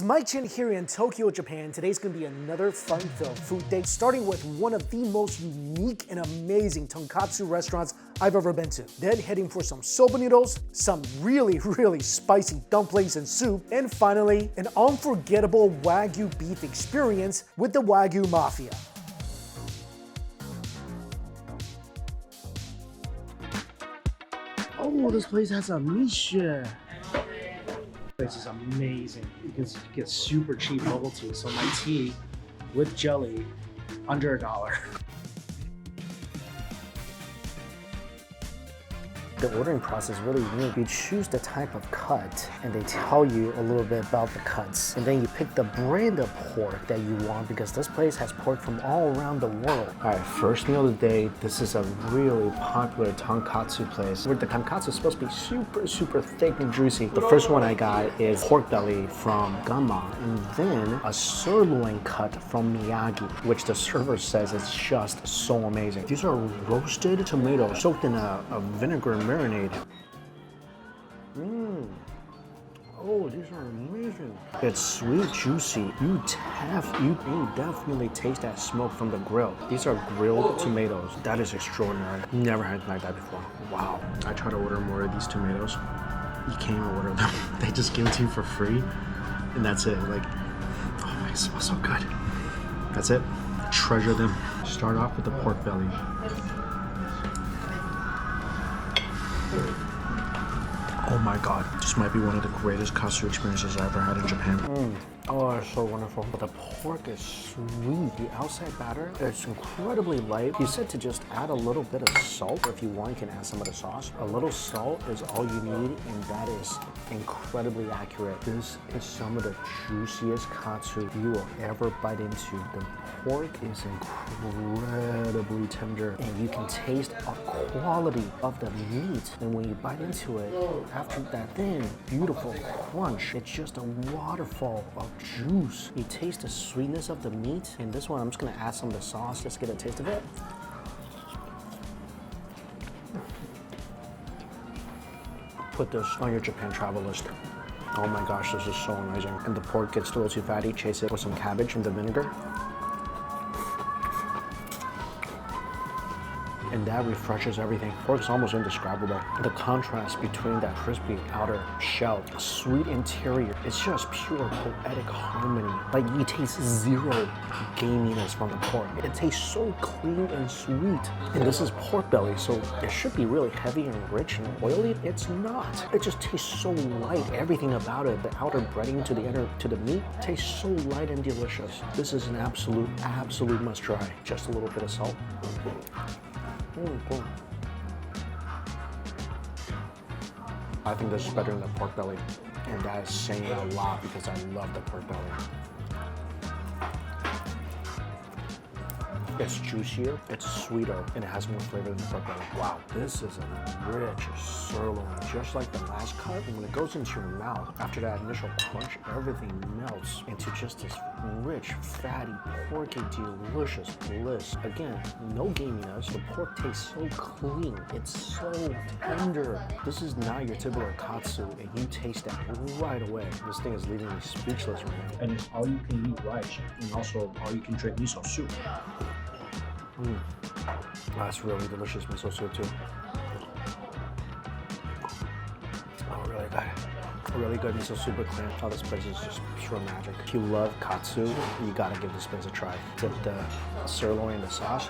It's Mike Chin here in Tokyo, Japan. Today's gonna be another fun-filled food day, starting with one of the most unique and amazing tonkatsu restaurants I've ever been to. Then heading for some soba noodles, some really spicy dumplings and soup, and finally, an unforgettable Wagyu beef experience with the WAGYU MAFIA. Oh, this place has a Michelin. This is amazing because you get super cheap bubble tea. So my tea with jelly, under $1. The ordering process is really unique. You choose the type of cut and they tell you a little bit about the cuts. And then you pick the brand of pork that you want because this place has pork from all around the world. All right, first meal of the day. This is a really popular tonkatsu place where the tonkatsu is supposed to be super thick and juicy. The first one I got is pork belly from Gama and then a sirloin cut from Miyagi, which the server says is just so amazing. These are roasted tomatoes soaked in a vinegar marinade. Oh, these are amazing. It's sweet, juicy. You definitely taste that smoke from the grill. These are grilled tomatoes. That is extraordinary. Never had anything like that before. Wow. I try to order more of these tomatoes. You can't even order them. They just give it to you for free, and that's it. Like, oh, they smell so good. That's it. Treasure them. Start off with the pork belly. Oh my god, this might be one of the greatest katsu experiences I ever had in Japan. Oh, it's so wonderful. But the pork is sweet. The outside batter is incredibly light. He said to just add a little bit of salt. If you want, you can add some of the sauce. A little salt is all you need, and that is incredibly accurate. This is some of the juiciest katsu you will ever bite into. The pork is incredibly tender, and you can taste a quality of the meat. And when you bite into it, after that thin, beautiful crunch, it's just a waterfall of juice. You taste the sweetness of the meat. And this one, I'm just gonna add some of the sauce. Just get a taste of it. Put this on your Japan travel list. Oh my gosh, this is so amazing. And the pork gets a little too fatty. Chase it with some cabbage and the vinegar. And that refreshes everything. Pork is almost indescribable. The contrast between that crispy outer shell, sweet interior, it's just pure poetic harmony. Like, you taste zero gaminess from the pork. It tastes so clean and sweet. And this is pork belly, so it should be really heavy and rich and oily. It's not. It just tastes so light. Everything about it, the outer breading to the inner, to the meat, tastes so light and delicious. This is an absolute must try. Just a little bit of salt. Cool. I think this is better than the pork belly, and that is saying a lot because I love the pork belly. It's juicier, it's sweeter, and it has more flavor than the pork belly. Wow, this is a rich sirloin, just like the last cut. And when it goes into your mouth, after that initial crunch, everything melts into just this rich, fatty, porky, delicious bliss. Again, no gaminess. The pork tastes so clean. It's so tender. This is not your typical katsu, and you taste that right away. This thing is leaving me speechless right now. And it's all you can eat rice, and also all you can drink miso soup. That's really delicious miso soup too. Oh, really good. Really good miso soup with clam. Oh, this place is just pure magic. If you love katsu, you gotta give this place a try. Dip the sirloin in the sauce.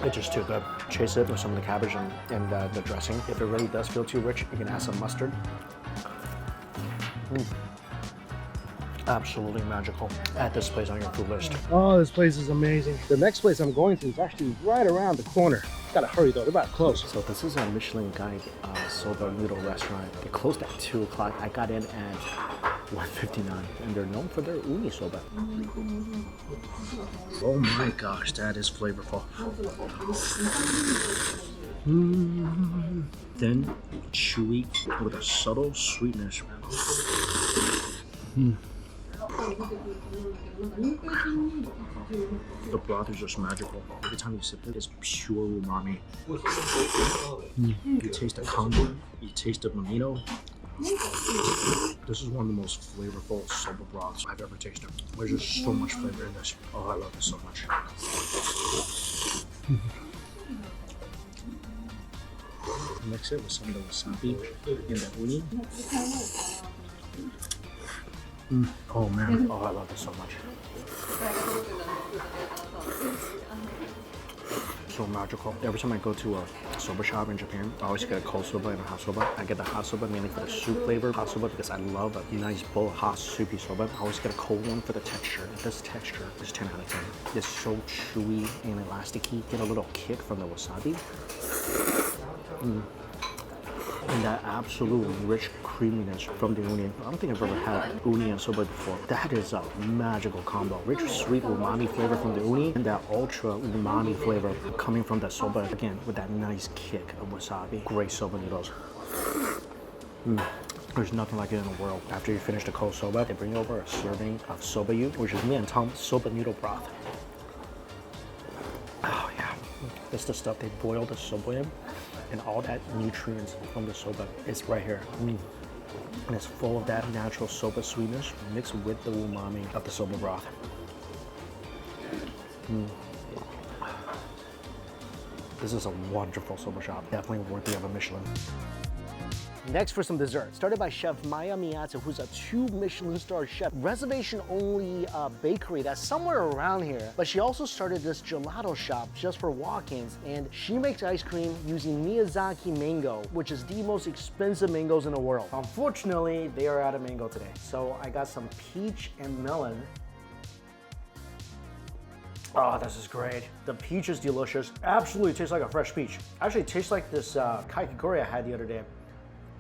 It's just too good. Chase it with some of the cabbage and the dressing. If it really does feel too rich, you can add some mustard. Absolutely magical. Add this place on your food list. Oh, this place is amazing. The next place I'm going to is actually right around the corner. Gotta hurry though, they're about to close. So this is a Michelin guide soba noodle restaurant. They closed at 2 o'clock. I got in at 1:59, and they're known for their uni soba. Oh my gosh, that is flavorful. Then chewy with a subtle sweetness. The broth is just magical. Every time you sip it, it's pure umami. You taste the kombu, you taste the bonito. This is one of the most flavorful soba broths I've ever tasted. There's just so much flavor in this. Oh, I love this so much. Mix it with some of the wasabi and the uni. Oh man, oh I love this so much. So magical. Every time I go to a soba shop in Japan, I always get a cold soba and a hot soba. I get the hot soba mainly for the soup flavor. Hot soba because I love a nice bowl of hot soupy soba. I always get a cold one for the texture. This texture is 10 out of 10. It's so chewy and elasticy. Get a little kick from the wasabi. And that absolute rich creaminess from the uni. I don't think I've ever had uni and soba before. That is a magical combo. Rich, sweet umami flavor from the uni and that ultra umami flavor coming from the soba. Again, with that nice kick of wasabi. Great soba noodles. There's nothing like it in the world. After you finish the cold soba, they bring over a serving of soba-yu, which is mian-tong soba noodle broth. Oh yeah, that's the stuff they boil the soba in. And all that nutrients from the soba is right here. And it's full of that natural soba sweetness mixed with the umami of the soba broth. This is a wonderful soba shop. Definitely worthy of a Michelin. Next for some dessert, started by Chef Minato, who's a 2 Michelin star chef, reservation only bakery that's somewhere around here. But she also started this gelato shop just for walk-ins, and she makes ice cream using Miyazaki mango, which is the most expensive mangoes in the world. Unfortunately, they are out of mango today. So I got some peach and melon. Oh, this is great. The peach is delicious. Absolutely tastes like a fresh peach. Actually, it tastes like this kakigori I had the other day.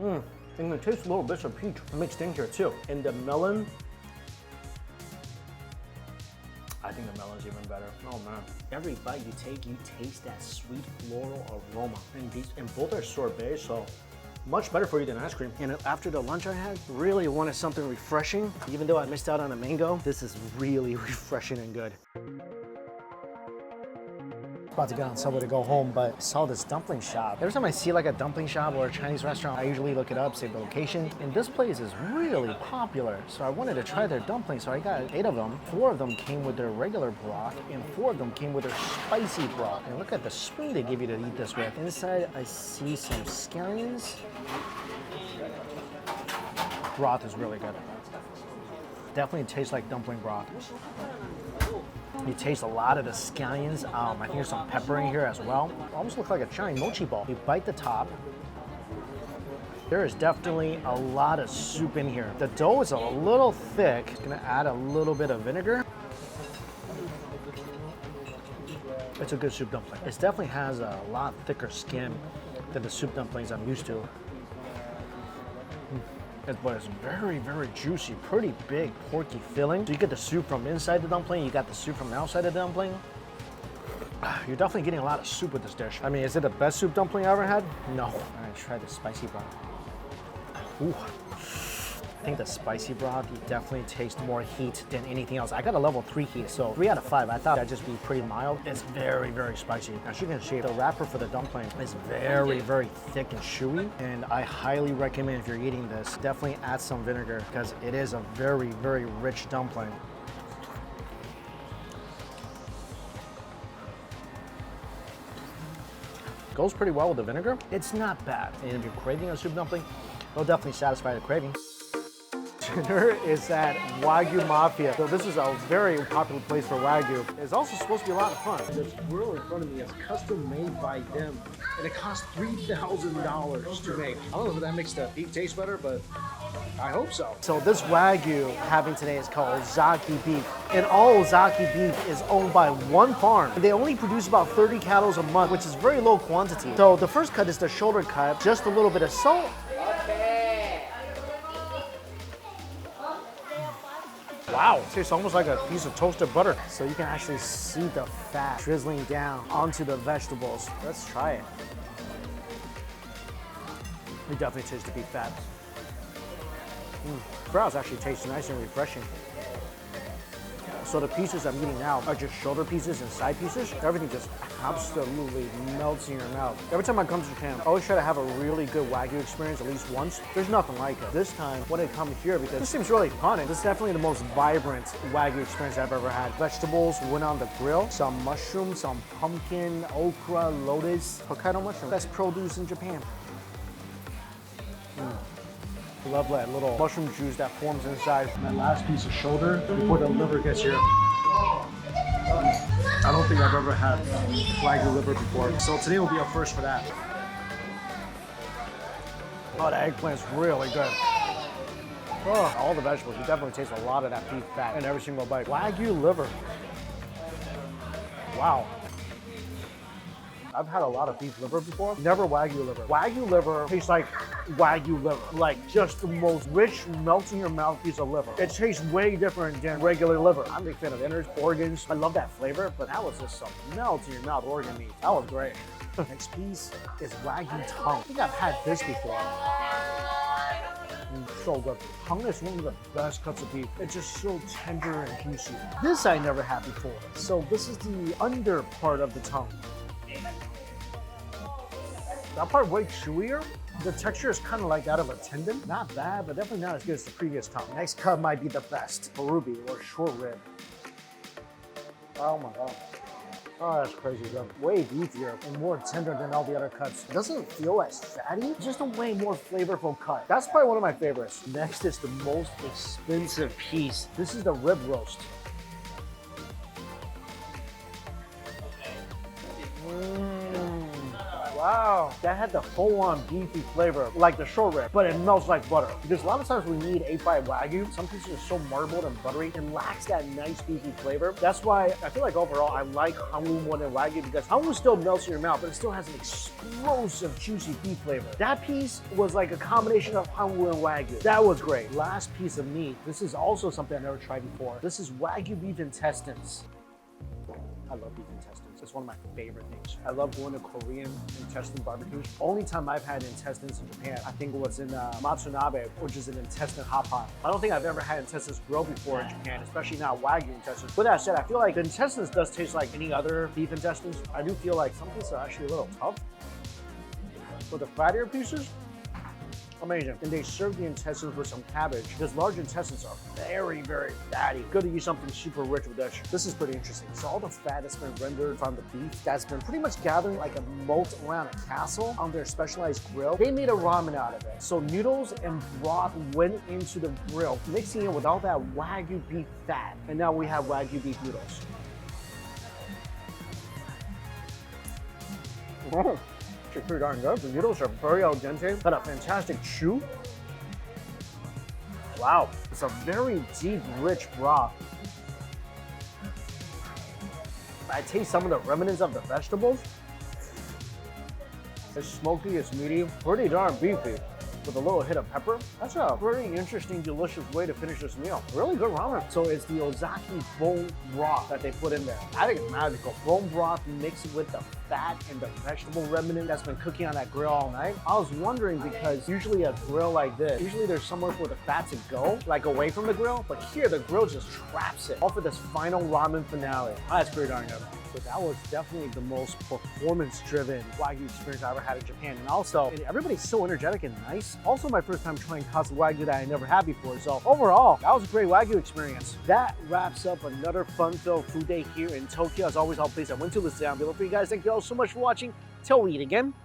And it tastes a little bit of peach mixed in here too. And the melon, I think the melon's even better. Oh man. Every bite you take, you taste that sweet floral aroma. And both are sorbet, so much better for you than ice cream. And after the lunch I had, really wanted something refreshing. Even though I missed out on a mango, this is really refreshing and good. About to get on subway to go home, but I saw this dumpling shop. Every time I see like a dumpling shop or a Chinese restaurant, I usually look it up, save the location. And this place is really popular, so I wanted to try their dumplings. So I got 8 of them. 4 of them came with their regular broth, and 4 of them came with their spicy broth. And look at the spoon they give you to eat this with. Inside, I see some scallions. Broth is really good. Definitely tastes like dumpling broth. You taste a lot of the scallions. I think there's some pepper in here as well. Almost looks like a giant mochi ball. You bite the top. There is definitely a lot of soup in here. The dough is a little thick. Gonna add a little bit of vinegar. It's a good soup dumpling. It definitely has a lot thicker skin than the soup dumplings I'm used to. But it's very, very juicy, pretty big porky filling. So you get the soup from inside the dumpling, you got the soup from outside the dumpling. You're definitely getting a lot of soup with this dish. I mean, is it the best soup dumpling I ever had? No. All right, try the spicy broth. Ooh. I think the spicy broth, you definitely taste more heat than anything else. I got a level 3 heat, so 3 out of 5. I thought that'd just be pretty mild. It's very, very spicy. As you can see, the wrapper for the dumpling is very, very thick and chewy. And I highly recommend if you're eating this, definitely add some vinegar because it is a very, very rich dumpling. Goes pretty well with the vinegar. It's not bad. And if you're craving a soup dumpling, it'll definitely satisfy the craving. Dinner is at WAGYU MAFIA. So this is a very popular place for Wagyu. It's also supposed to be a lot of fun. This grill in front of me is custom made by them. And it costs $3,000 to make. I don't know if that makes the beef taste better, but I hope so. So this Wagyu having today is called Ozaki beef. And all Ozaki beef is owned by one farm. They only produce about 30 cattle a month, which is very low quantity. So the first cut is the shoulder cut, just a little bit of salt. Wow, it tastes almost like a piece of toasted butter. So you can actually see the fat drizzling down onto the vegetables. Let's try it. We definitely taste the beef fat. Browse actually tastes nice and refreshing. So the pieces I'm eating now are just shoulder pieces and side pieces. Everything just absolutely melts in your mouth. Every time I come to Japan, I always try to have a really good Wagyu experience at least once. There's nothing like it. This time, when I come here, because this seems really fun, this is definitely the most vibrant Wagyu experience I've ever had. Vegetables went on the grill, some mushrooms, some pumpkin, okra, lotus, Hokkaido mushroom. Best produce in Japan. Love that little mushroom juice that forms inside. My last piece of shoulder before the liver gets here. I don't think I've ever had Wagyu liver before, so today will be a first for that. Oh, the eggplant's really good. Oh, all the vegetables, you definitely taste a lot of that beef fat in every single bite. Wagyu liver. Wow. I've had a lot of beef liver before, never Wagyu liver. Wagyu liver tastes like Wagyu liver, like just the most rich, melt in your mouth piece of liver. It tastes way different than regular liver. I'm a big fan of innards, organs. I love that flavor, but that was just some melt in your mouth organ meat. That was great. Next piece is Wagyu tongue. I think I've had this before. So good. Tongue is one of the best cuts of beef. It's just so tender and juicy. This I never had before. So this is the under part of the tongue. That part way chewier. The texture is kind of like that of a tendon. Not bad, but definitely not as good as the previous tongue. Next cut might be the best. Harubi or short rib. Oh my god. Oh, that's crazy good. Way beefier and more tender than all the other cuts. It doesn't feel as fatty, it's just a way more flavorful cut. That's probably one of my favorites. Next is the most expensive piece. This is the rib roast. Wow, that had the full-on beefy flavor, like the short rib, but it melts like butter. Because a lot of times when you eat 8-5 Wagyu, some pieces are so marbled and buttery, it lacks that nice beefy flavor. That's why I feel like overall I like Hanwoo more than Wagyu, because Hanwoo still melts in your mouth, but it still has an explosive, juicy beef flavor. That piece was like a combination of Hanwoo and Wagyu. That was great. Last piece of meat. This is also something I never tried before. This is Wagyu beef intestines. I love beef intestines. It's one of my favorite things. I love going to Korean intestine barbecues. Only time I've had intestines in Japan, I think it was in Matsunabe, which is an intestine hot pot. I don't think I've ever had intestines grilled before in Japan, especially not Wagyu intestines. With that said, I feel like the intestines does taste like any other beef intestines. I do feel like some pieces are actually a little tough. But the fattier pieces, amazing. And they serve the intestines with some cabbage because large intestines are very, very fatty. Good to use something super rich with this. This is pretty interesting. So all the fat that's been rendered from the beef that's been pretty much gathering like a moat around a castle on their specialized grill, they made a ramen out of it. So noodles and broth went into the grill, mixing it with all that Wagyu beef fat. And now we have Wagyu beef noodles. Actually pretty darn good. The noodles are very al dente, got a fantastic chew. Wow, it's a very deep, rich broth. I taste some of the remnants of the vegetables. It's smoky, it's meaty, pretty darn beefy. With a little hit of pepper. That's a very interesting, delicious way to finish this meal. Really good ramen. So it's the Ozaki bone broth that they put in there. I think it's magical. Bone broth mixed with the fat and the vegetable remnant that's been cooking on that grill all night. I was wondering because usually a grill like this, usually there's somewhere for the fat to go, like away from the grill, but here the grill just traps it all for this final ramen finale. That's pretty darn good. So that was definitely the most performance-driven Wagyu experience I ever had in Japan. And also, everybody's so energetic and nice. Also my first time trying Katsu Wagyu that I never had before. So overall, that was a great Wagyu experience. That wraps up another fun-filled food day here in Tokyo. As always, all places I went to, list down below for you guys. Thank you all so much for watching. Till we eat again.